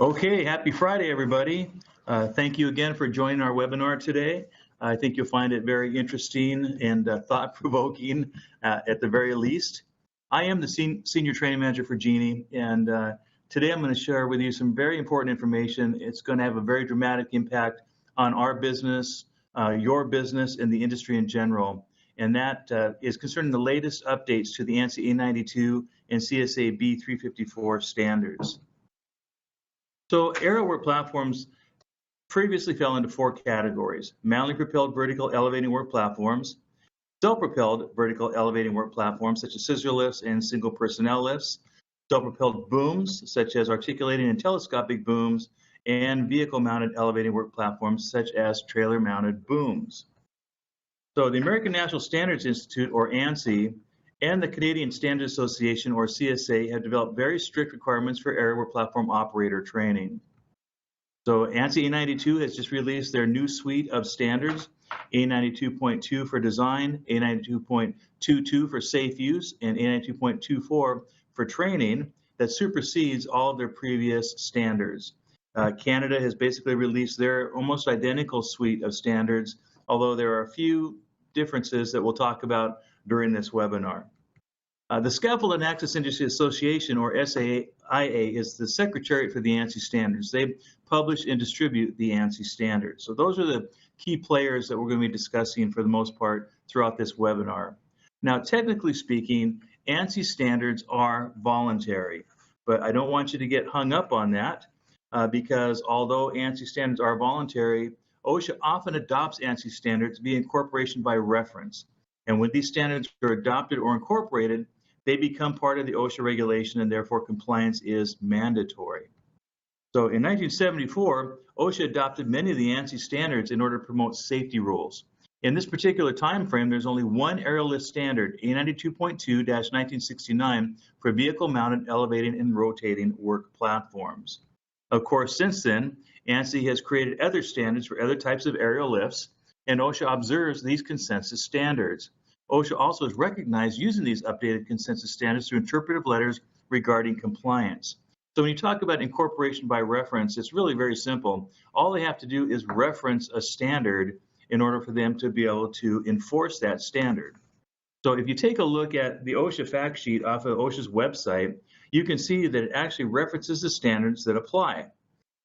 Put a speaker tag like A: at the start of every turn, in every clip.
A: Okay, happy Friday, everybody. Thank you again for joining our webinar today. I think you'll find it very interesting and thought-provoking at the very least. I am the Senior Training Manager for Genie, and today I'm going to share with you some very important information. It's going to have a very dramatic impact on our business, your business, and the industry in general. And that is concerning the latest updates to the ANSI A92 and CSA B354 standards. So aerial work platforms previously fell into four categories: manually propelled vertical elevating work platforms, self-propelled vertical elevating work platforms such as scissor lifts and single personnel lifts, self-propelled booms such as articulating and telescopic booms, and vehicle-mounted elevating work platforms such as trailer-mounted booms. So the American National Standards Institute, or ANSI, and the Canadian Standards Association, or CSA, have developed very strict requirements for aerial work platform operator training. So ANSI A92 has just released their new suite of standards: A92.2 for design, A92.22 for safe use, and A92.24 for training, that supersedes all of their previous standards. Canada has basically released their almost identical suite of standards, although there are a few differences that we'll talk about during this webinar. The Scaffold and Access Industry Association, or SAIA, is the secretariat for the ANSI standards. They publish and distribute the ANSI standards. So those are the key players that we're going to be discussing for the most part throughout this webinar. Now, technically speaking, ANSI standards are voluntary, but I don't want you to get hung up on that because although ANSI standards are voluntary, OSHA often adopts ANSI standards via incorporation by reference. And when these standards are adopted or incorporated, they become part of the OSHA regulation, and therefore compliance is mandatory. So in 1974, OSHA adopted many of the ANSI standards in order to promote safety rules. In this particular time frame, there's only one aerial lift standard, A92.2-1969, for vehicle-mounted elevating and rotating work platforms. Of course, since then, ANSI has created other standards for other types of aerial lifts, and OSHA observes these consensus standards. OSHA also is recognized using these updated consensus standards through interpretive letters regarding compliance. So when you talk about incorporation by reference, it's really very simple. All they have to do is reference a standard in order for them to be able to enforce that standard. So if you take a look at the OSHA fact sheet off of OSHA's website, you can see that it actually references the standards that apply.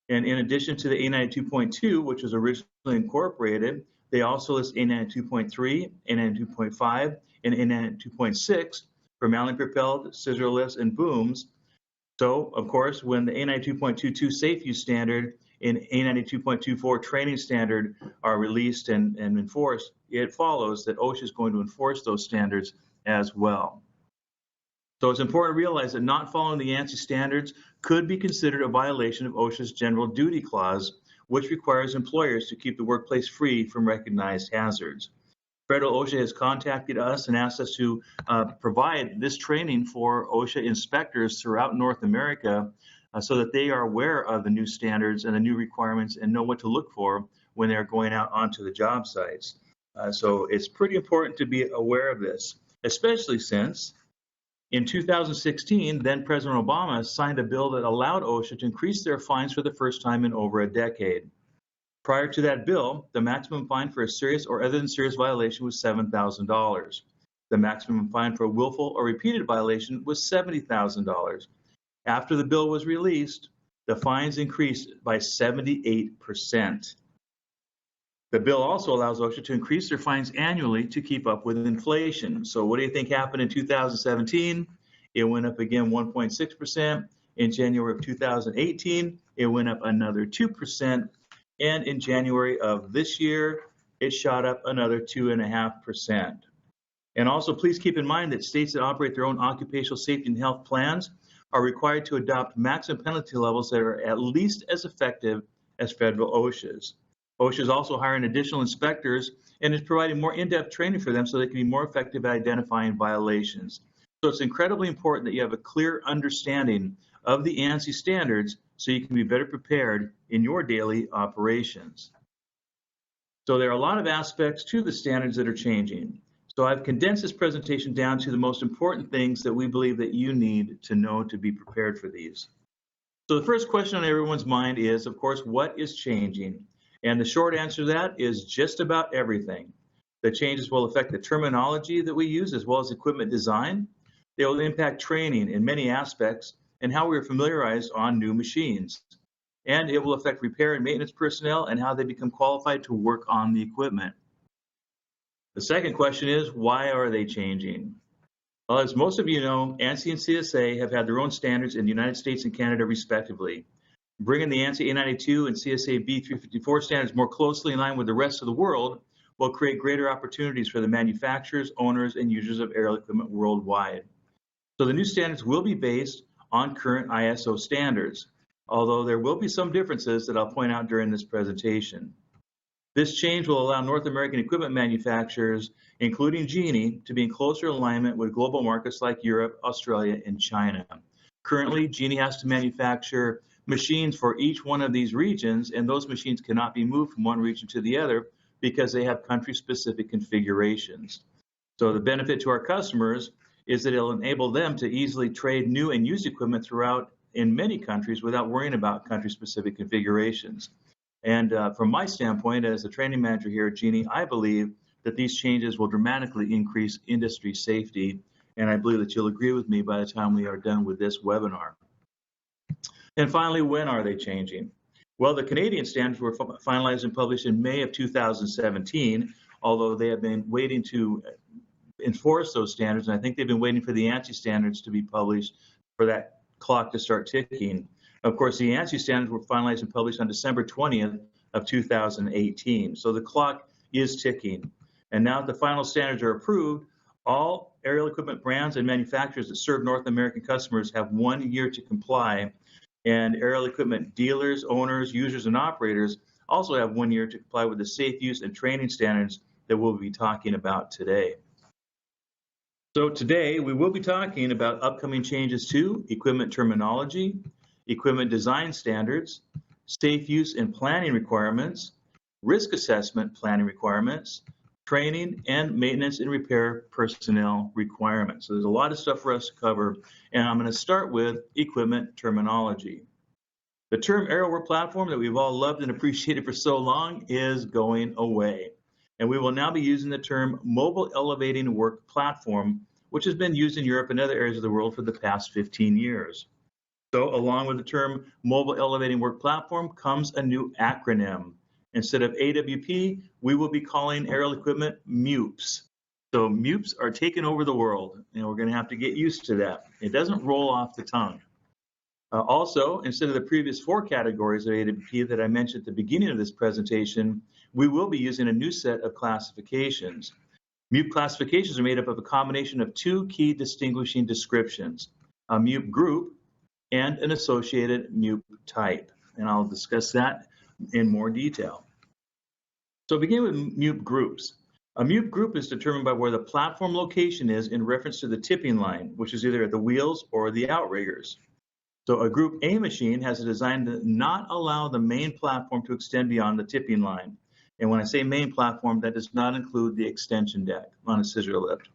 A: And in addition to the A92.2, which was originally incorporated, they also list A92.3, A92.5, and A92.6 for manually propelled, scissor lifts, and booms. So, of course, when the A92.22 safe use standard and A92.24 training standard are released and enforced, it follows that OSHA is going to enforce those standards as well. So it's important to realize that not following the ANSI standards could be considered a violation of OSHA's general duty clause, which requires employers to keep the workplace free from recognized hazards. Federal OSHA has contacted us and asked us to provide this training for OSHA inspectors throughout North America so that they are aware of the new standards and the new requirements and know what to look for when they're going out onto the job sites. So it's pretty important to be aware of this, especially since in 2016, then President Obama signed a bill that allowed OSHA to increase their fines for the first time in over a decade. Prior to that bill, the maximum fine for a serious or other than serious violation was $7,000. The maximum fine for a willful or repeated violation was $70,000. After the bill was released, the fines increased by 78%. The bill also allows OSHA to increase their fines annually to keep up with inflation. So what do you think happened in 2017? It went up again 1.6%. In January of 2018, it went up another 2%. And in January of this year, it shot up another 2.5%. And also, please keep in mind that states that operate their own occupational safety and health plans are required to adopt maximum penalty levels that are at least as effective as federal OSHA's. OSHA is also hiring additional inspectors and is providing more in-depth training for them so they can be more effective at identifying violations. So it's incredibly important that you have a clear understanding of the ANSI standards so you can be better prepared in your daily operations. So there are a lot of aspects to the standards that are changing. So I've condensed this presentation down to the most important things that we believe that you need to know to be prepared for these. So the first question on everyone's mind is, of course, what is changing? And the short answer to that is just about everything. The changes will affect the terminology that we use as well as equipment design. They will impact training in many aspects and how we are familiarized on new machines. And it will affect repair and maintenance personnel and how they become qualified to work on the equipment. The second question is, why are they changing? Well, as most of you know, ANSI and CSA have had their own standards in the United States and Canada respectively. Bringing the ANSI A92 and CSA B354 standards more closely in line with the rest of the world will create greater opportunities for the manufacturers, owners, and users of aerial equipment worldwide. So the new standards will be based on current ISO standards, although there will be some differences that I'll point out during this presentation. This change will allow North American equipment manufacturers, including Genie, to be in closer alignment with global markets like Europe, Australia, and China. Currently, Genie has to manufacture machines for each one of these regions, and those machines cannot be moved from one region to the other because they have country-specific configurations. So the benefit to our customers is that it'll enable them to easily trade new and used equipment throughout in many countries without worrying about country-specific configurations. And from my standpoint as a training manager here at Genie, I believe that these changes will dramatically increase industry safety, and I believe that you'll agree with me by the time we are done with this webinar. And finally, when are they changing? Well, the Canadian standards were finalized and published in May of 2017, although they have been waiting to enforce those standards, and I think they've been waiting for the ANSI standards to be published for that clock to start ticking. Of course, the ANSI standards were finalized and published on December 20th of 2018. So the clock is ticking. And now that the final standards are approved, all aerial equipment brands and manufacturers that serve North American customers have 1 year to comply. And aerial equipment dealers, owners, users, and operators also have 1 year to comply with the safe use and training standards that we'll be talking about today. So today we will be talking about upcoming changes to equipment terminology, equipment design standards, safe use and planning requirements, risk assessment planning requirements, training, and maintenance and repair personnel requirements. So there's a lot of stuff for us to cover, and I'm going to start with equipment terminology. The term aerial work platform that we've all loved and appreciated for so long is going away. And we will now be using the term mobile elevating work platform, which has been used in Europe and other areas of the world for the past 15 years. So along with the term mobile elevating work platform comes a new acronym. Instead of AWP, we will be calling aerial equipment MEWPs. So MEWPs are taking over the world, and we're going to have to get used to that. It doesn't roll off the tongue. Also, instead of the previous 4 categories of AWP that I mentioned at the beginning of this presentation, we will be using a new set of classifications. MEWP classifications are made up of a combination of 2 key distinguishing descriptions, a MEWP group and an associated MEWP type. And I'll discuss that in more detail. So begin with MEWP groups. A MEWP group is determined by where the platform location is in reference to the tipping line, which is either at the wheels or the outriggers. So a Group A machine has a design to not allow the main platform to extend beyond the tipping line. And when I say main platform, that does not include the extension deck on a scissor lift.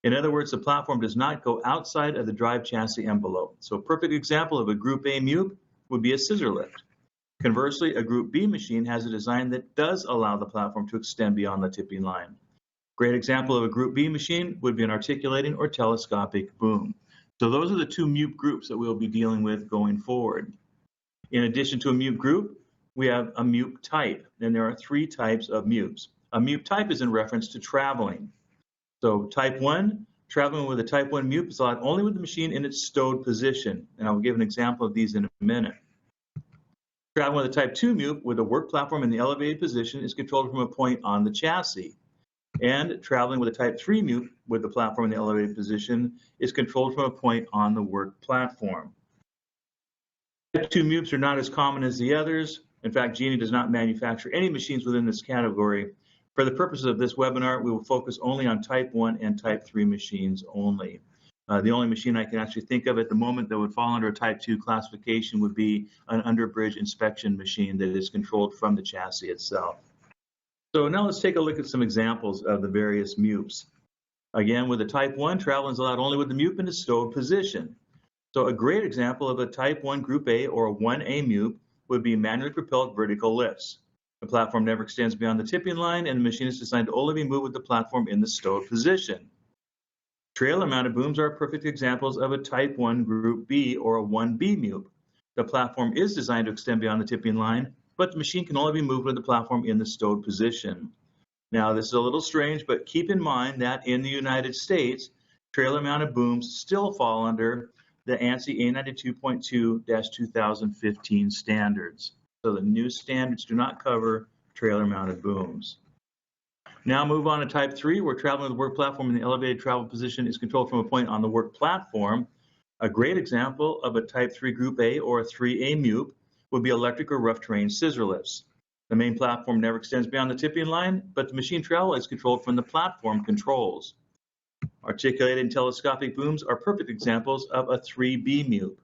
A: In other words, the platform does not go outside of the drive chassis envelope. So a perfect example of a Group A MEWP would be a scissor lift. Conversely, a Group B machine has a design that does allow the platform to extend beyond the tipping line. Great example of a Group B machine would be an articulating or telescopic boom. So those are the 2 MEWP groups that we'll be dealing with going forward. In addition to a MEWP group, we have a MEWP type, and there are 3 types of MEWPs. A MEWP type is in reference to traveling. So type 1, traveling with a type 1 MEWP is allowed only with the machine in its stowed position, and I'll give an example of these in a minute. Traveling with a type 2 MEWP with a work platform in the elevated position is controlled from a point on the chassis. And traveling with a type 3 MEWP with the platform in the elevated position is controlled from a point on the work platform. Type 2 MEWPs are not as common as the others. In fact, Genie does not manufacture any machines within this category. For the purposes of this webinar, we will focus only on type 1 and type 3 machines only. The only machine I can actually think of at the moment that would fall under a type 2 classification would be an underbridge inspection machine that is controlled from the chassis itself. So now let's take a look at some examples of the various MEWPs. Again, with a type 1, travel is allowed only with the MEWP in a stowed position. So a great example of a Type 1 Group A or a 1A MEWP would be manually propelled vertical lifts. The platform never extends beyond the tipping line, and the machine is designed to only be moved with the platform in the stowed position. Trailer-mounted booms are perfect examples of a Type 1 Group B or a 1B MEWP. The platform is designed to extend beyond the tipping line, but the machine can only be moved with the platform in the stowed position. Now, this is a little strange, but keep in mind that in the United States, trailer-mounted booms still fall under the ANSI A92.2-2015 standards. So the new standards do not cover trailer-mounted booms. Now move on to Type 3, where traveling with the work platform in the elevated travel position is controlled from a point on the work platform. A great example of a Type 3 Group A or a 3A MEWP would be electric or rough terrain scissor lifts. The main platform never extends beyond the tipping line, but the machine travel is controlled from the platform controls. Articulated and telescopic booms are perfect examples of a 3B MEWP.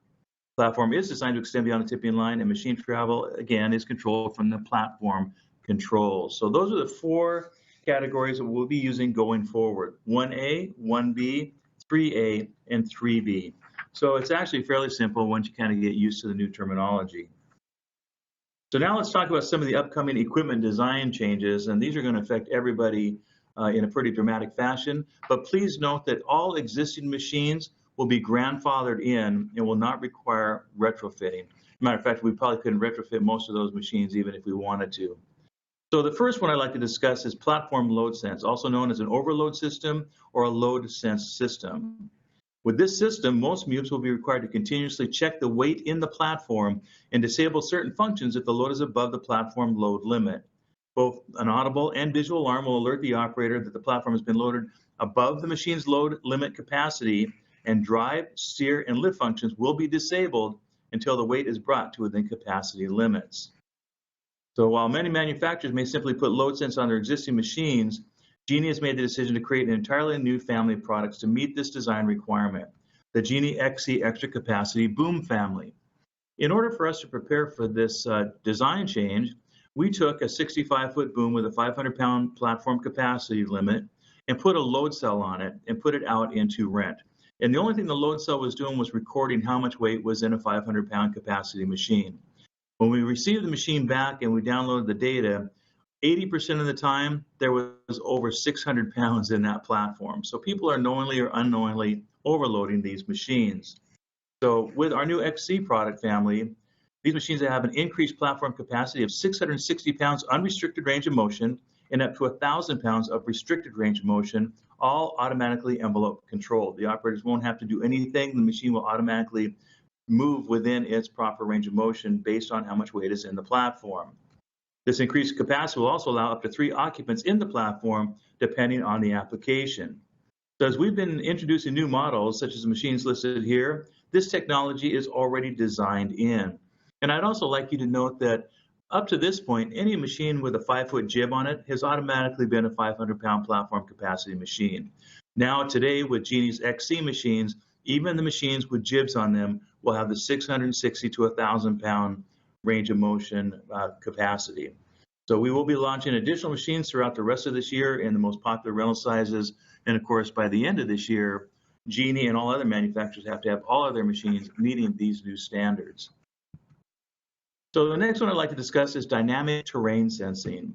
A: The platform is designed to extend beyond the tipping line, and machine travel, again, is controlled from the platform controls. So those are the four categories that we'll be using going forward: 1A, 1B, 3A, and 3B. So it's actually fairly simple once you kind of get used to the new terminology. So now let's talk about some of the upcoming equipment design changes, and these are going to affect everybody in a pretty dramatic fashion. But please note that all existing machines will be grandfathered in and will not require retrofitting. Matter of fact, we probably couldn't retrofit most of those machines even if we wanted to. So the first one I'd like to discuss is platform load sense, also known as an overload system or a load sense system. With this system, most MEWPs will be required to continuously check the weight in the platform and disable certain functions if the load is above the platform load limit. Both an audible and visual alarm will alert the operator that the platform has been loaded above the machine's load limit capacity, and drive, steer, and lift functions will be disabled until the weight is brought to within capacity limits. So while many manufacturers may simply put load sense on their existing machines, Genie has made the decision to create an entirely new family of products to meet this design requirement, the Genie XC Extra Capacity Boom family. In order for us to prepare for this design change, we took a 65-foot boom with a 500-pound platform capacity limit and put a load cell on it and put it out into rent. And the only thing the load cell was doing was recording how much weight was in a 500-pound capacity machine. When we received the machine back and we downloaded the data, 80% of the time there was over 600 pounds in that platform. So people are knowingly or unknowingly overloading these machines. So with our new XC product family, these machines have an increased platform capacity of 660 pounds unrestricted range of motion and up to 1,000 pounds of restricted range of motion, all automatically envelope controlled. The operators won't have to do anything. The machine will automatically move within its proper range of motion based on how much weight is in the platform. This increased capacity will also allow up to 3 occupants in the platform, depending on the application. So as we've been introducing new models, such as the machines listed here, this technology is already designed in. And I'd also like you to note that up to this point, any machine with a 5-foot jib on it has automatically been a 500-pound platform capacity machine. Now today, with Genie's XC machines, even the machines with jibs on them will have the 660 to 1,000-pound range of motion capacity. So we will be launching additional machines throughout the rest of this year in the most popular rental sizes. And of course, by the end of this year, Genie and all other manufacturers have to have all of their machines meeting these new standards. So the next one I'd like to discuss is dynamic terrain sensing.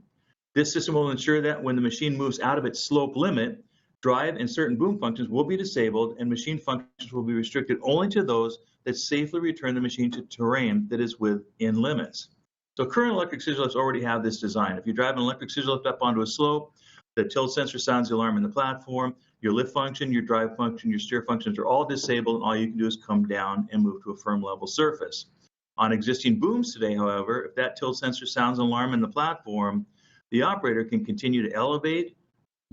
A: This system will ensure that when the machine moves out of its slope limit, drive and certain boom functions will be disabled and machine functions will be restricted only to those that safely return the machine to terrain that is within limits. So current electric scissor lifts already have this design. If you drive an electric scissor lift up onto a slope, the tilt sensor sounds the alarm in the platform, your lift function, your drive function, your steer functions are all disabled, and all you can do is come down and move to a firm level surface. On existing booms today, however, if that tilt sensor sounds an alarm in the platform, the operator can continue to elevate,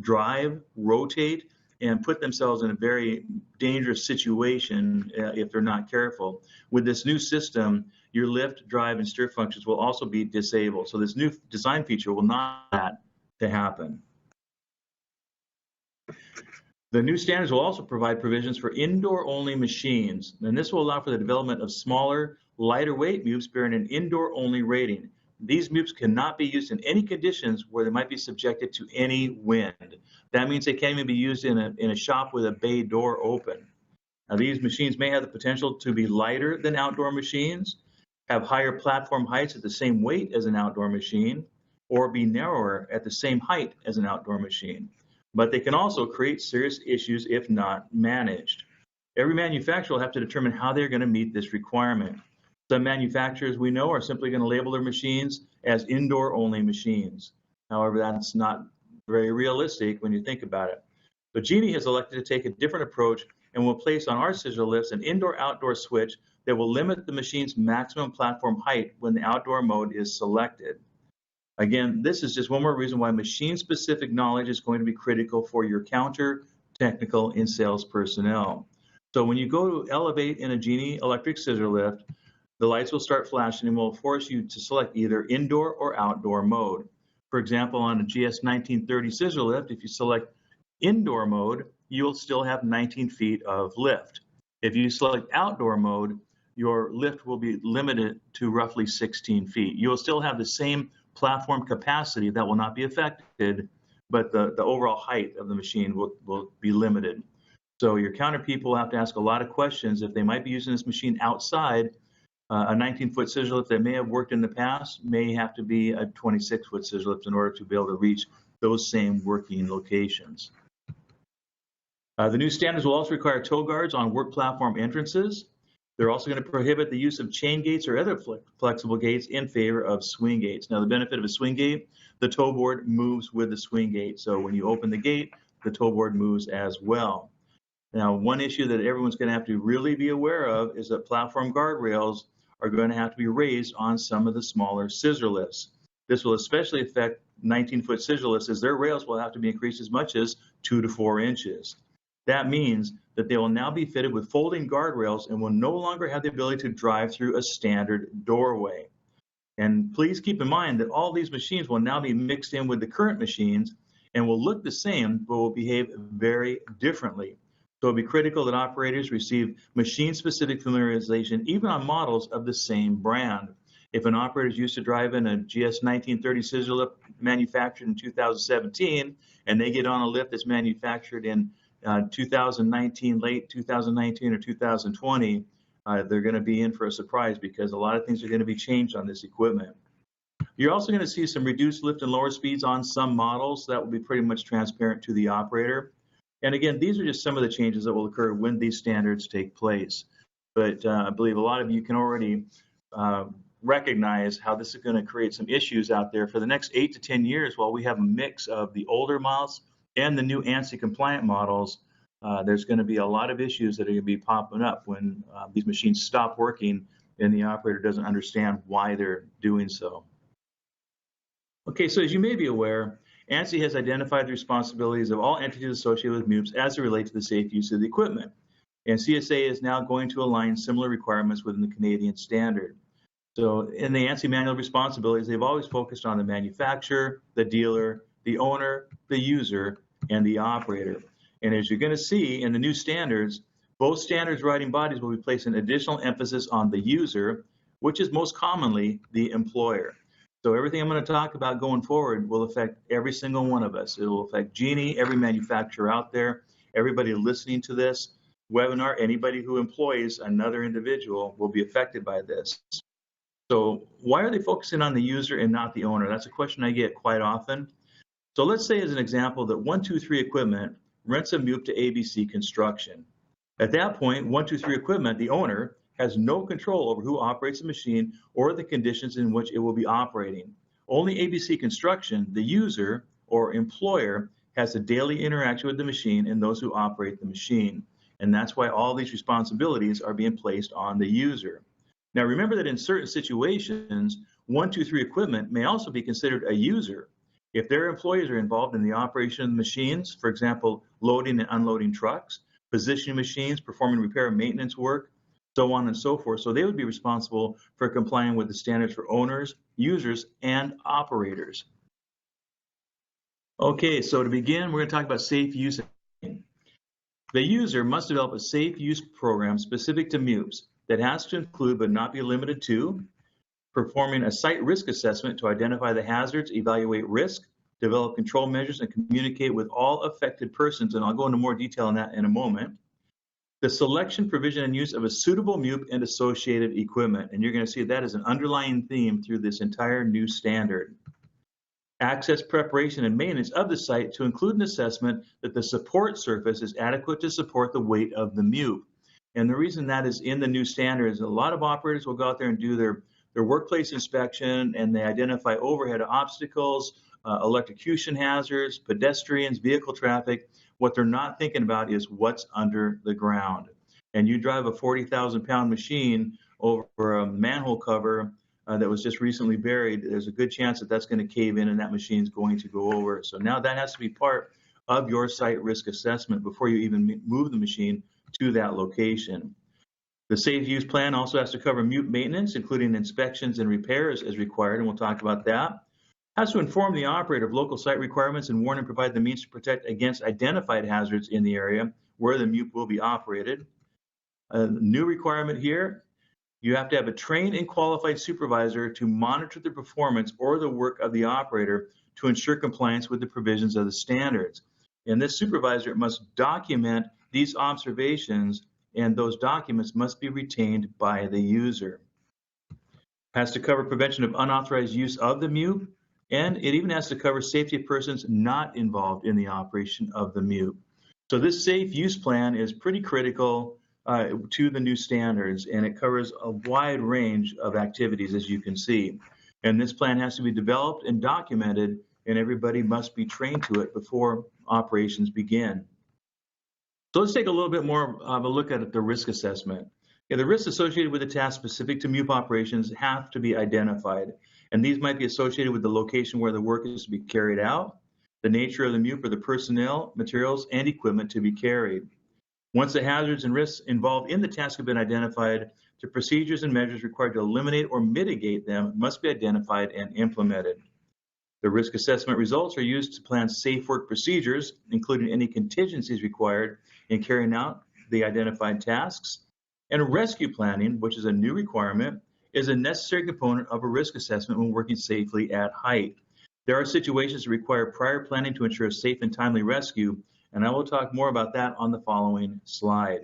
A: drive, rotate, and put themselves in a very dangerous situation if they're not careful. With this new system, your lift, drive, and steer functions will also be disabled. So this new design feature will not allow that to happen. The new standards will also provide provisions for indoor-only machines, and this will allow for the development of smaller, lighter weight MEWPs bearing an indoor-only rating. These MEWPs cannot be used in any conditions where they might be subjected to any wind. That means they can't even be used in a shop with a bay door open. Now, these machines may have the potential to be lighter than outdoor machines, have higher platform heights at the same weight as an outdoor machine, or be narrower at the same height as an outdoor machine. But they can also create serious issues if not managed. Every manufacturer will have to determine how they're going to meet this requirement. Some manufacturers we know are simply going to label their machines as indoor-only machines. However, that's not very realistic when you think about it. So Genie has elected to take a different approach and will place on our scissor lifts an indoor-outdoor switch that will limit the machine's maximum platform height when the outdoor mode is selected. Again, this is just one more reason why machine-specific knowledge is going to be critical for your counter, technical, and sales personnel. So when you go to elevate in a Genie electric scissor lift, the lights will start flashing and will force you to select either indoor or outdoor mode. For example, on a GS 1930 scissor lift, if you select indoor mode, you'll still have 19 feet of lift. If you select outdoor mode, your lift will be limited to roughly 16 feet. You will still have the same platform capacity that will not be affected, but the overall height of the machine will be limited. So your counter people will have to ask a lot of questions if they might be using this machine outside. A 19-foot scissor lift that may have worked in the past may have to be a 26-foot scissor lift in order to be able to reach those same working locations. The new standards will also require toe guards on work platform entrances. They're also going to prohibit the use of chain gates or other flexible gates in favor of swing gates. Now, the benefit of a swing gate, the toe board moves with the swing gate. So when you open the gate, the toe board moves as well. Now, one issue that everyone's going to have to really be aware of is that platform guardrails are going to have to be raised on some of the smaller scissor lifts. This will especially affect 19-foot scissor lifts, as their rails will have to be increased as much as 2 to 4 inches. That means that they will now be fitted with folding guardrails and will no longer have the ability to drive through a standard doorway. And please keep in mind that all these machines will now be mixed in with the current machines and will look the same, but will behave very differently. So it'll be critical that operators receive machine-specific familiarization even on models of the same brand. If an operator is used to drive in a GS 1930 scissor lift manufactured in 2017, and they get on a lift that's manufactured in 2019, late 2019 or 2020, they're going to be in for a surprise because a lot of things are going to be changed on this equipment. You're also going to see some reduced lift and lower speeds on some models. That will be pretty much transparent to the operator. And again, these are just some of the changes that will occur when these standards take place. But I believe a lot of you can already recognize how this is going to create some issues out there for the next 8 to 10 years while we have a mix of the older models and the new ANSI compliant models. There's going to be a lot of issues that are going to be popping up when these machines stop working and the operator doesn't understand why they're doing so. Okay, so as you may be aware, ANSI has identified the responsibilities of all entities associated with MEWPs as it relates to the safe use of the equipment. And CSA is now going to align similar requirements within the Canadian standard. So in the ANSI manual of responsibilities, they've always focused on the manufacturer, the dealer, the owner, the user, and the operator. And as you're going to see in the new standards, both standards writing bodies will be placing additional emphasis on the user, which is most commonly the employer. So everything I'm going to talk about going forward will affect every single one of us. It will affect Genie, every manufacturer out there, everybody listening to this webinar, anybody who employs another individual will be affected by this. So why are they focusing on the user and not the owner? That's a question I get quite often. So let's say as an example that 123 Equipment rents a MEWP to ABC Construction. At that point, 123 Equipment, the owner, has no control over who operates the machine or the conditions in which it will be operating. Only ABC Construction, the user or employer, has a daily interaction with the machine and those who operate the machine. And that's why all these responsibilities are being placed on the user. Now remember that in certain situations, 123 Equipment may also be considered a user. If their employees are involved in the operation of the machines, for example, loading and unloading trucks, positioning machines, performing repair and maintenance work, so on and so forth. So they would be responsible for complying with the standards for owners, users, and operators. Okay, so to begin, we're going to talk about safe use. The user must develop a safe use program specific to MEWPs that has to include but not be limited to performing a site risk assessment to identify the hazards, evaluate risk, develop control measures, and communicate with all affected persons. And I'll go into more detail on that in a moment. The selection, provision, and use of a suitable MEWP and associated equipment. And you're going to see that as an underlying theme through this entire new standard. Access, preparation, and maintenance of the site to include an assessment that the support surface is adequate to support the weight of the MEWP. And the reason that is in the new standard is a lot of operators will go out there and do their workplace inspection, and they identify overhead obstacles, electrocution hazards, pedestrians, vehicle traffic. What they're not thinking about is what's under the ground. And you drive a 40,000-pound machine over a manhole cover that was just recently buried, there's a good chance that that's going to cave in and that machine's going to go over. So now that has to be part of your site risk assessment before you even move the machine to that location. The safe use plan also has to cover MEWP maintenance, including inspections and repairs as required, and we'll talk about that. Has to inform the operator of local site requirements and warn and provide the means to protect against identified hazards in the area where the MEWP will be operated. A new requirement here, you have to have a trained and qualified supervisor to monitor the performance or the work of the operator to ensure compliance with the provisions of the standards. And this supervisor must document these observations, and those documents must be retained by the user. Has to cover prevention of unauthorized use of the MEWP, and it even has to cover safety of persons not involved in the operation of the MEWP. So this safe use plan is pretty critical to the new standards, and it covers a wide range of activities, as you can see. And this plan has to be developed and documented, and everybody must be trained to it before operations begin. So let's take a little bit more of a look at the risk assessment. The risks associated with the task specific to MEWP operations have to be identified, and these might be associated with the location where the work is to be carried out, the nature of the MEWP or the personnel, materials, and equipment to be carried. Once the hazards and risks involved in the task have been identified, the procedures and measures required to eliminate or mitigate them must be identified and implemented. The risk assessment results are used to plan safe work procedures, including any contingencies required in carrying out the identified tasks. And rescue planning, which is a new requirement, is a necessary component of a risk assessment when working safely at height. There are situations that require prior planning to ensure a safe and timely rescue, and I will talk more about that on the following slide.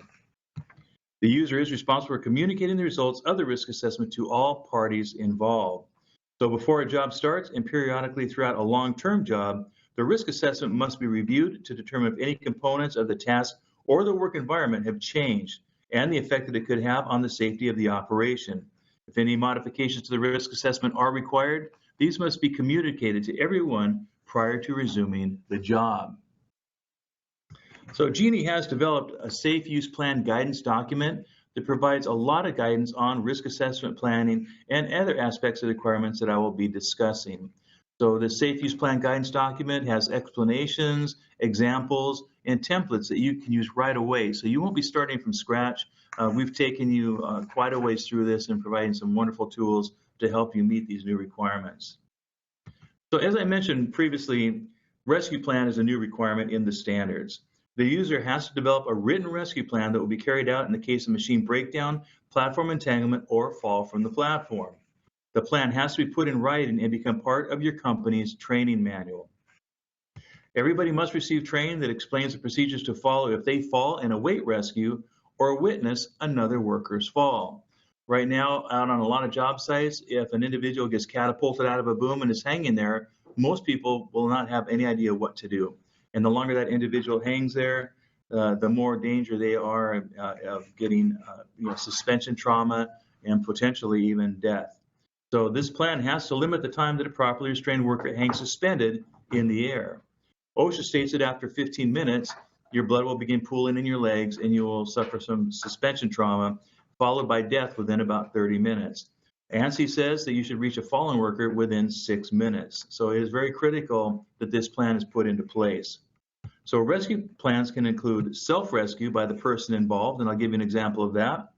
A: The user is responsible for communicating the results of the risk assessment to all parties involved. So before a job starts and periodically throughout a long-term job, the risk assessment must be reviewed to determine if any components of the task or the work environment have changed and the effect that it could have on the safety of the operation. If any modifications to the risk assessment are required, these must be communicated to everyone prior to resuming the job. So Genie has developed a safe use plan guidance document that provides a lot of guidance on risk assessment planning and other aspects of the requirements that I will be discussing. So the safe use plan guidance document has explanations, examples, and templates that you can use right away. So you won't be starting from scratch. We've taken you quite a ways through this and providing some wonderful tools to help you meet these new requirements. So as I mentioned previously, rescue plan is a new requirement in the standards. The user has to develop a written rescue plan that will be carried out in the case of machine breakdown, platform entanglement, or fall from the platform. The plan has to be put in writing and become part of your company's training manual. Everybody must receive training that explains the procedures to follow if they fall in a weight rescue or witness another worker's fall. Right now, out on a lot of job sites, if an individual gets catapulted out of a boom and is hanging there, most people will not have any idea what to do. And the longer that individual hangs there, the more danger they are of getting suspension trauma and potentially even death. So this plan has to limit the time that a properly restrained worker hangs suspended in the air. OSHA states that after 15 minutes, your blood will begin pooling in your legs and you will suffer some suspension trauma, followed by death within about 30 minutes. ANSI says that you should reach a fallen worker within 6 minutes. So it is very critical that this plan is put into place. So rescue plans can include self-rescue by the person involved, and I'll give you an example of that.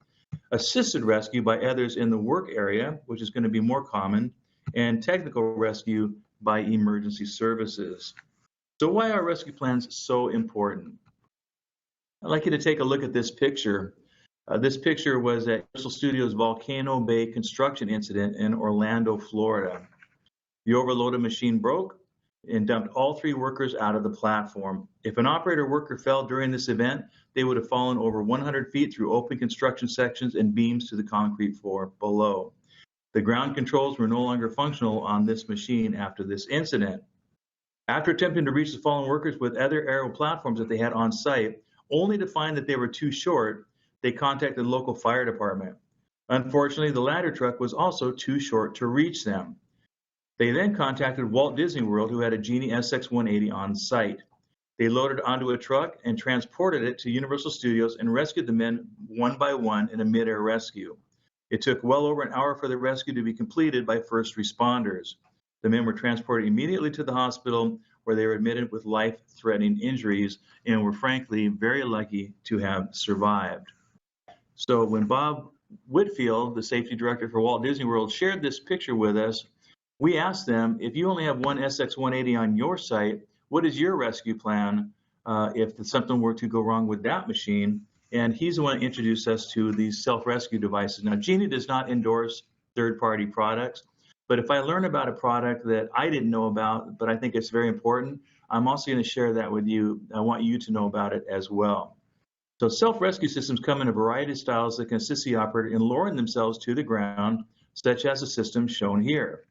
A: Assisted rescue by others in the work area, which is going to be more common, and technical rescue by emergency services. So why are rescue plans so important? I'd like you to take a look at this picture. This picture was at Universal Studios Volcano Bay construction incident in Orlando, Florida. The overloaded machine broke, and dumped all 3 workers out of the platform. If an operator worker fell during this event, they would have fallen over 100 feet through open construction sections and beams to the concrete floor below. The ground controls were no longer functional on this machine after this incident. After attempting to reach the fallen workers with other aerial platforms that they had on site, only to find that they were too short, they contacted the local fire department. Unfortunately, the ladder truck was also too short to reach them. They then contacted Walt Disney World, who had a Genie SX-180 on site. They loaded it onto a truck and transported it to Universal Studios and rescued the men one by one in a mid-air rescue. It took well over an hour for the rescue to be completed by first responders. The men were transported immediately to the hospital, where they were admitted with life-threatening injuries and were frankly very lucky to have survived. So when Bob Whitfield, the safety director for Walt Disney World, shared this picture with us, we asked them, if you only have one SX-180 on your site, what is your rescue plan if something were to go wrong with that machine? And he's the one that introduced us to these self-rescue devices. Now, Genie does not endorse third-party products, but if I learn about a product that I didn't know about, but I think it's very important, I'm also going to share that with you. I want you to know about it as well. So self-rescue systems come in a variety of styles that can assist the operator in lowering themselves to the ground, such as the system shown here.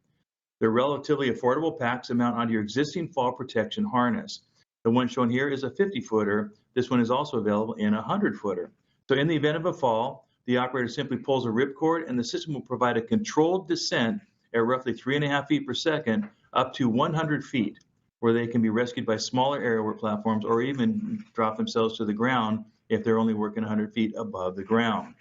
A: They're relatively affordable packs that mount onto your existing fall protection harness. The one shown here is a 50-footer. This one is also available in a 100-footer. So in the event of a fall, the operator simply pulls a ripcord and the system will provide a controlled descent at roughly 3.5 feet per second up to 100 feet, where they can be rescued by smaller aerial work platforms or even drop themselves to the ground if they're only working 100 feet above the ground.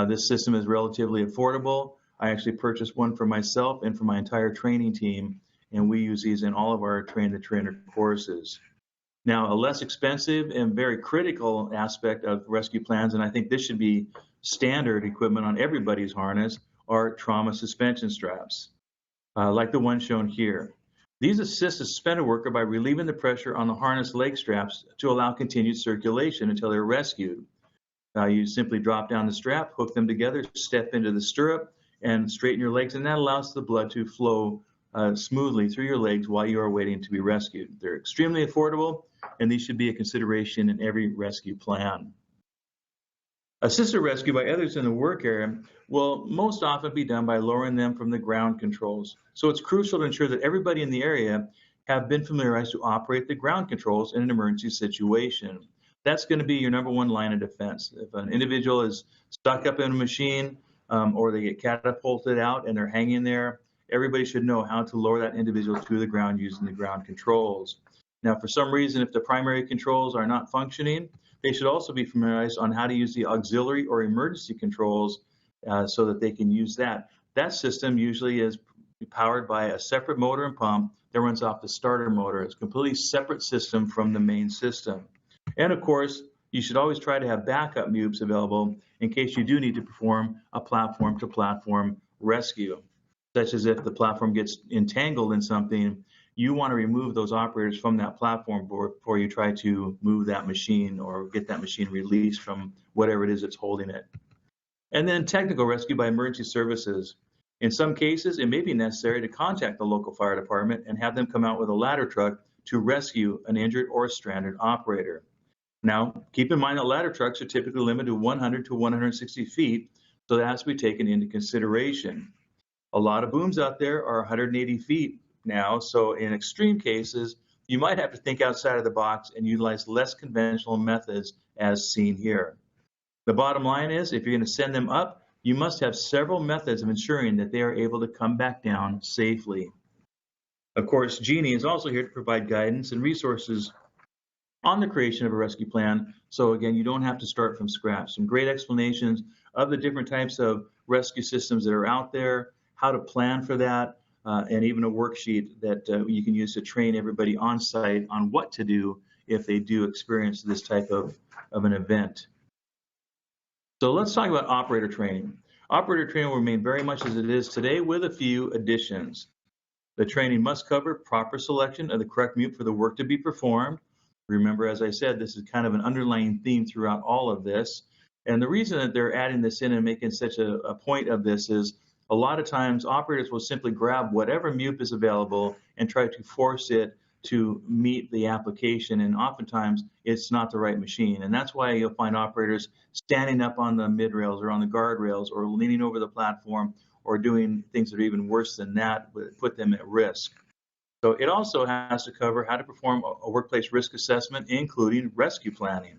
A: This system is relatively affordable. I actually purchased one for myself and for my entire training team, and we use these in all of our train-the-trainer courses. Now, a less expensive and very critical aspect of rescue plans, and I think this should be standard equipment on everybody's harness, are trauma suspension straps, like the one shown here. These assist a suspended worker by relieving the pressure on the harness leg straps to allow continued circulation until they're rescued. You simply drop down the strap, hook them together, step into the stirrup, and straighten your legs, and that allows the blood to flow smoothly through your legs while you are waiting to be rescued. They're extremely affordable, and these should be a consideration in every rescue plan. Assisted rescue by others in the work area will most often be done by lowering them from the ground controls. So it's crucial to ensure that everybody in the area have been familiarized to operate the ground controls in an emergency situation. That's going to be your number one line of defense. If an individual is stuck up in a machine or they get catapulted out and they're hanging there, everybody should know how to lower that individual to the ground using the ground controls. Now, for some reason, if the primary controls are not functioning, they should also be familiarized on how to use the auxiliary or emergency controls so that they can use that. That system usually is powered by a separate motor and pump that runs off the starter motor. It's a completely separate system from the main system. And of course, you should always try to have backup MEWPs available in case you do need to perform a platform-to-platform rescue, such as if the platform gets entangled in something, you want to remove those operators from that platform before you try to move that machine or get that machine released from whatever it is that's holding it. And then technical rescue by emergency services. In some cases, it may be necessary to contact the local fire department and have them come out with a ladder truck to rescue an injured or stranded operator. Now, keep in mind that ladder trucks are typically limited to 100 to 160 feet, so that has to be taken into consideration. A lot of booms out there are 180 feet now, so in extreme cases, you might have to think outside of the box and utilize less conventional methods as seen here. The bottom line is, if you're going to send them up, you must have several methods of ensuring that they are able to come back down safely. Of course, Genie is also here to provide guidance and resources on the creation of a rescue plan. So again, you don't have to start from scratch. Some great explanations of the different types of rescue systems that are out there, how to plan for that, and even a worksheet that you can use to train everybody on site on what to do if they do experience this type of an event. So let's talk about operator training. Operator training will remain very much as it is today with a few additions. The training must cover proper selection of the correct MEWP for the work to be performed. Remember, as I said, this is kind of an underlying theme throughout all of this. And the reason that they're adding this in and making such a point of this is a lot of times operators will simply grab whatever MEWP is available and try to force it to meet the application, and oftentimes it's not the right machine. And that's why you'll find operators standing up on the mid rails or on the guardrails or leaning over the platform or doing things that are even worse than that, but put them at risk. So it also has to cover how to perform a workplace risk assessment, including rescue planning.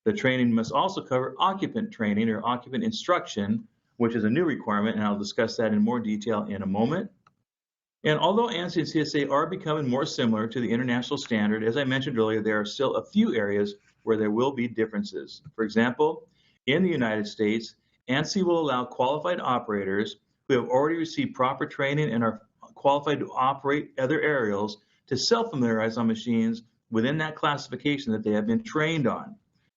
A: The training must also cover occupant training or occupant instruction, which is a new requirement, and I'll discuss that in more detail in a moment. And although ANSI and CSA are becoming more similar to the international standard, as I mentioned earlier, there are still a few areas where there will be differences. For example, in the United States, ANSI will allow qualified operators who have already received proper training and are qualified to operate other aerials to self-familiarize on machines within that classification that they have been trained on.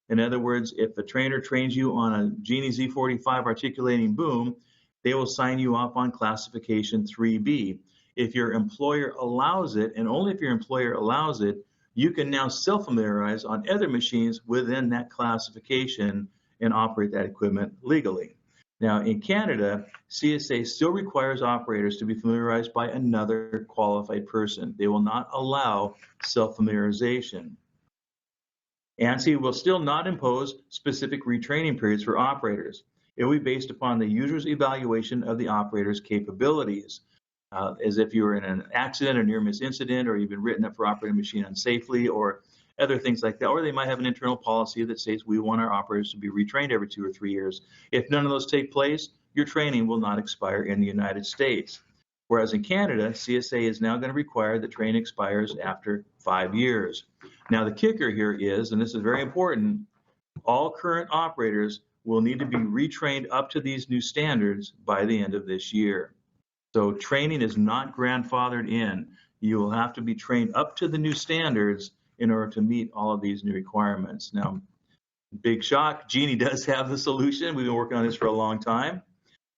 A: In other words, if a trainer trains you on a Genie Z45 articulating boom, they will sign you up on classification 3B. If your employer allows it, and only if your employer allows it, you can now self-familiarize on other machines within that classification and operate that equipment legally. Now, in Canada, CSA still requires operators to be familiarized by another qualified person. They will not allow self-familiarization. ANSI will still not impose specific retraining periods for operators. It will be based upon the user's evaluation of the operator's capabilities. As if you were in an accident or near-miss incident, or you've been written up for operating a machine unsafely, or other things like that. Or they might have an internal policy that says we want our operators to be retrained every 2 or 3 years. If none of those take place, your training will not expire in the United States. Whereas in Canada, CSA is now going to require that training expires after 5 years. Now the kicker here is, and this is very important, all current operators will need to be retrained up to these new standards by the end of this year. So training is not grandfathered in. You will have to be trained up to the new standards in order to meet all of these new requirements. Now, big shock, Genie does have the solution. We've been working on this for a long time.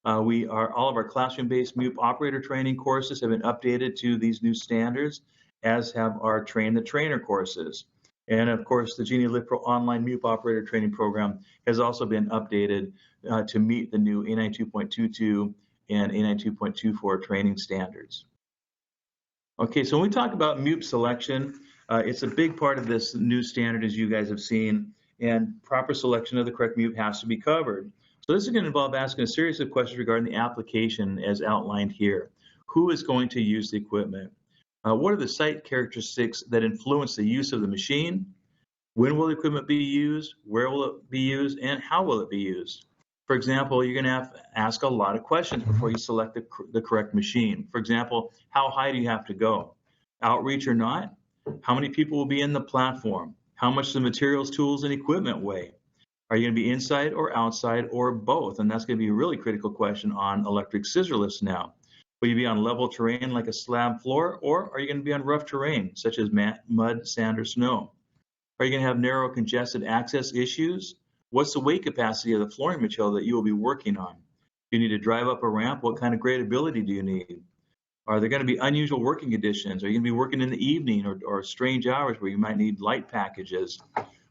A: All of our classroom-based MEWP operator training courses have been updated to these new standards, as have our Train the Trainer courses. And of course, the Genie Live Pro online MEWP operator training program has also been updated to meet the new A92.22 and A92.24 training standards. Okay, so when we talk about MEWP selection, it's a big part of this new standard, as you guys have seen, and proper selection of the correct MEWP has to be covered. So this is going to involve asking a series of questions regarding the application as outlined here. Who is going to use the equipment? What are the site characteristics that influence the use of the machine? When will the equipment be used? Where will it be used? And how will it be used? For example, you're going to have to ask a lot of questions before you select the correct machine. For example, how high do you have to go? Outreach or not? How many people will be in the platform? How much the materials, tools, and equipment weigh? Are you going to be inside or outside or both? And that's going to be a really critical question on electric scissor lifts now. Will you be on level terrain like a slab floor, or are you going to be on rough terrain such as mud, sand, or snow? Are you going to have narrow congested access issues? What's the weight capacity of the flooring material that you will be working on? Do you need to drive up a ramp? What kind of gradability do you need? Are there going to be unusual working conditions? Are you going to be working in the evening or strange hours where you might need light packages?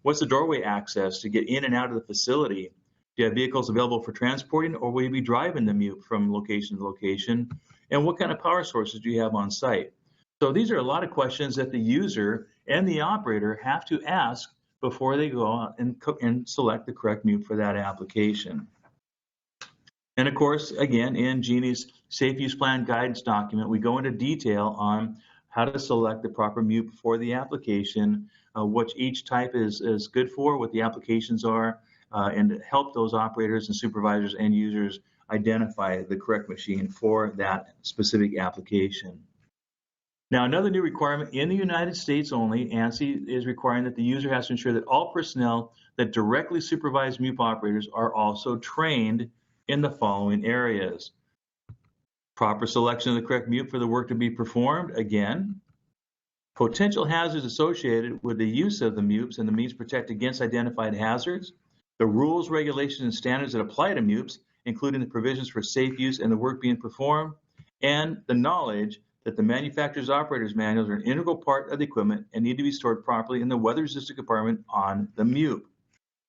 A: What's the doorway access to get in and out of the facility? Do you have vehicles available for transporting, or will you be driving the MEWP from location to location? And what kind of power sources do you have on site? So these are a lot of questions that the user and the operator have to ask before they go out and select the correct MEWP for that application. And of course, again, in Genie's Safe Use Plan Guidance document, we go into detail on how to select the proper MEWP for the application, what each type is good for, what the applications are, and help those operators and supervisors and users identify the correct machine for that specific application. Now, another new requirement in the United States only, ANSI is requiring that the user has to ensure that all personnel that directly supervise MEWP operators are also trained in the following areas. Proper selection of the correct MEWP for the work to be performed, again. Potential hazards associated with the use of the MEWPs and the means to protect against identified hazards. The rules, regulations, and standards that apply to MEWPs, including the provisions for safe use and the work being performed, and the knowledge that the manufacturer's operator's manuals are an integral part of the equipment and need to be stored properly in the weather-resistant compartment on the MEWP.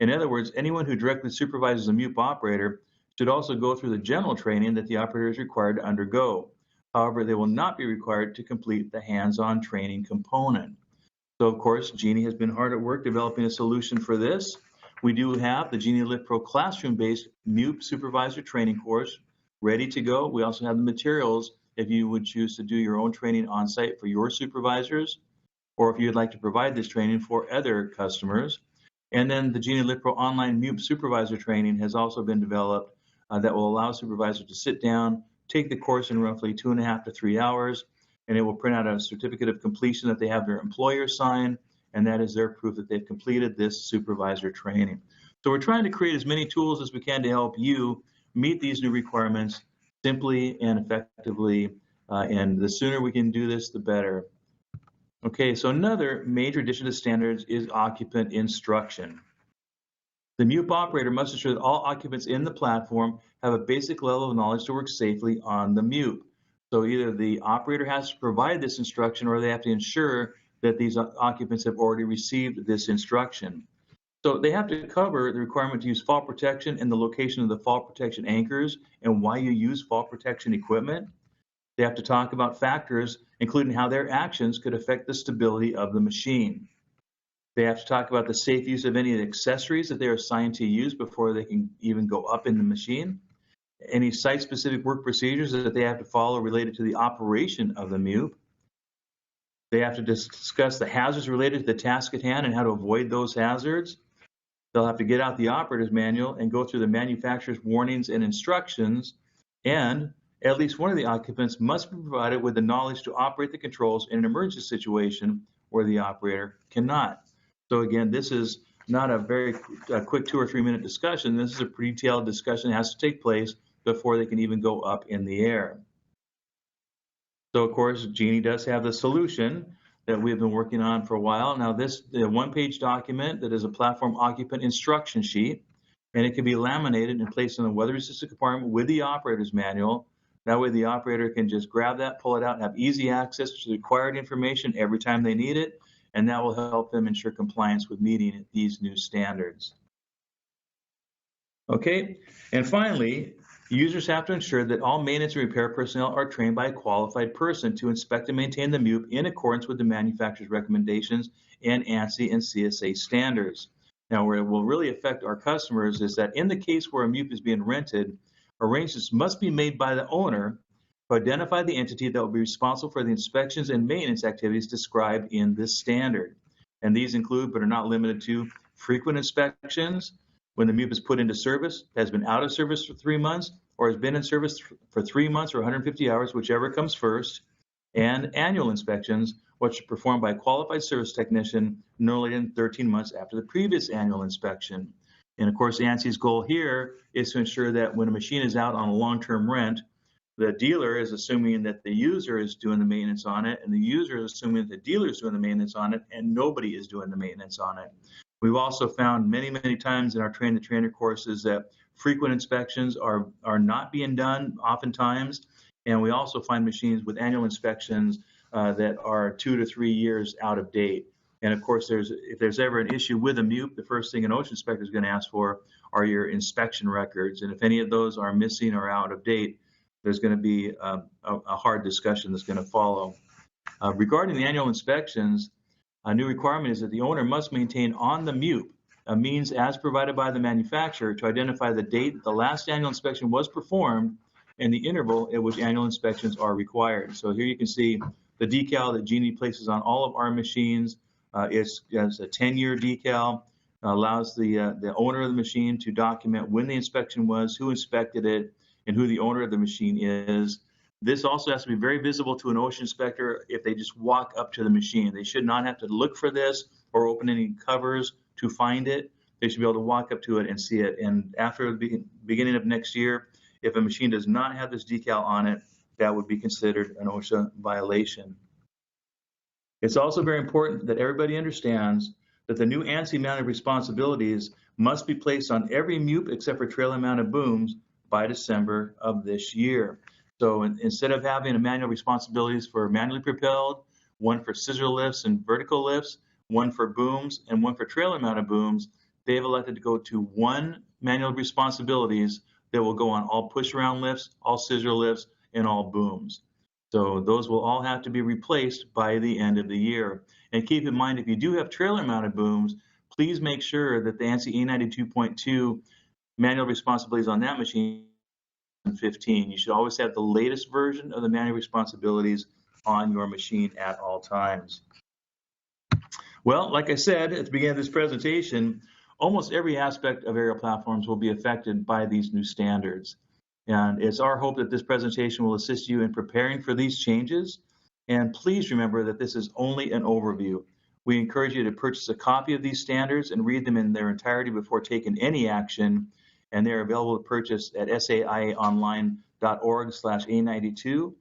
A: In other words, anyone who directly supervises a MEWP operator should also go through the general training that the operator is required to undergo. However, they will not be required to complete the hands-on training component. So of course, Genie has been hard at work developing a solution for this. We do have the Genie Lift Pro classroom-based MEWP supervisor training course ready to go. We also have the materials if you would choose to do your own training on site for your supervisors, or if you'd like to provide this training for other customers. And then the Genie Lift Pro online MEWP supervisor training has also been developed that will allow supervisors to sit down, take the course in roughly 2.5 to 3 hours, and it will print out a certificate of completion that they have their employer sign, and that is their proof that they've completed this supervisor training. So we're trying to create as many tools as we can to help you meet these new requirements simply and effectively, and the sooner we can do this, the better. Okay, so another major addition to standards is occupant instruction. The MEWP operator must ensure that all occupants in the platform have a basic level of knowledge to work safely on the MEWP. So either the operator has to provide this instruction or they have to ensure that these occupants have already received this instruction. So they have to cover the requirement to use fall protection and the location of the fall protection anchors and why you use fall protection equipment. They have to talk about factors, including how their actions could affect the stability of the machine. They have to talk about the safe use of any of the accessories that they're assigned to use before they can even go up in the machine. Any site-specific work procedures that they have to follow related to the operation of the MEWP. They have to discuss the hazards related to the task at hand and how to avoid those hazards. They'll have to get out the operator's manual and go through the manufacturer's warnings and instructions, and at least one of the occupants must be provided with the knowledge to operate the controls in an emergency situation where the operator cannot. So again, this is not a very quick 2 or 3 minute discussion. This is a pretty detailed discussion that has to take place before they can even go up in the air. So of course, Genie does have the solution that we've been working on for a while. Now this is a one-page document that is a platform occupant instruction sheet, and it can be laminated and placed in the weather-resistant compartment with the operator's manual. That way the operator can just grab that, pull it out, and have easy access to the required information every time they need it, and that will help them ensure compliance with meeting these new standards. Okay, and finally, users have to ensure that all maintenance and repair personnel are trained by a qualified person to inspect and maintain the MEWP in accordance with the manufacturer's recommendations and ANSI and CSA standards. Now, where it will really affect our customers is that in the case where a MEWP is being rented, arrangements must be made by the owner to identify the entity that will be responsible for the inspections and maintenance activities described in this standard. And these include, but are not limited to, frequent inspections, when the MEWP is put into service, has been out of service for 3 months, or has been in service for 3 months or 150 hours, whichever comes first, and annual inspections, which are performed by a qualified service technician no later than 13 months after the previous annual inspection. And of course, ANSI's goal here is to ensure that when a machine is out on a long-term rent, the dealer is assuming that the user is doing the maintenance on it, and the user is assuming that the dealer is doing the maintenance on it, and nobody is doing the maintenance on it. We've also found many, many times in our Train the Trainer courses that frequent inspections are not being done oftentimes, and we also find machines with annual inspections that are 2 to 3 years out of date. And of course, if there's ever an issue with a MEWP, the first thing an ocean inspector is going to ask for are your inspection records, and if any of those are missing or out of date, there's going to be a hard discussion that's going to follow. Regarding the annual inspections, a new requirement is that the owner must maintain on the MEWP a means as provided by the manufacturer to identify the date the last annual inspection was performed and the interval at which annual inspections are required. So here you can see the decal that Genie places on all of our machines. It's a 10-year decal, allows the owner of the machine to document when the inspection was, who inspected it, and who the owner of the machine is. This also has to be very visible to an ocean inspector if they just walk up to the machine. They should not have to look for this or open any covers to find it. They should be able to walk up to it and see it. And after the beginning of next year, if a machine does not have this decal on it, that would be considered an OSHA violation. It's also very important that everybody understands that the new ANSI mounted responsibilities must be placed on every MEWP except for trailer mounted booms by December of this year. So instead of having a manual responsibilities for manually propelled, one for scissor lifts and vertical lifts, one for booms, and one for trailer mounted booms, they've elected to go to one manual responsibilities that will go on all push-around lifts, all scissor lifts, and all booms. So those will all have to be replaced by the end of the year. And keep in mind, if you do have trailer-mounted booms, please make sure that the ANSI A92.2 manual responsibilities on that machine 15. You should always have the latest version of the manual responsibilities on your machine at all times. Well, like I said at the beginning of this presentation, almost every aspect of aerial platforms will be affected by these new standards. And it's our hope that this presentation will assist you in preparing for these changes. And please remember that this is only an overview. We encourage you to purchase a copy of these standards and read them in their entirety before taking any action. And they're available to purchase at saiaonline.org/A92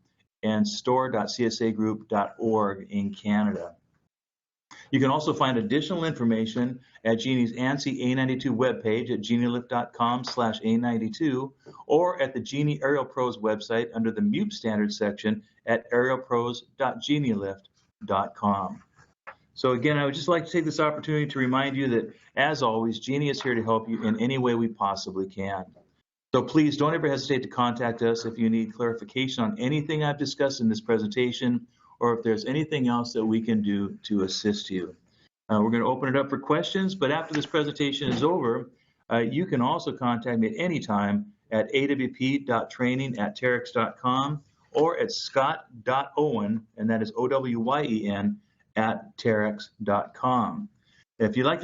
A: and store.csagroup.org in Canada. You can also find additional information at Genie's ANSI A92 webpage at genielift.com/A92 or at the Genie Aerial Pros website under the MEWP standards section at aerialpros.genielift.com. So again, I would just like to take this opportunity to remind you that, as always, Genie is here to help you in any way we possibly can. So please don't ever hesitate to contact us if you need clarification on anything I've discussed in this presentation, or if there's anything else that we can do to assist you. We're going to open it up for questions, but after this presentation is over, you can also contact me at any time at awp.training@terex.com or at scott.owen, and that is Owen, @terex.com. If you'd like to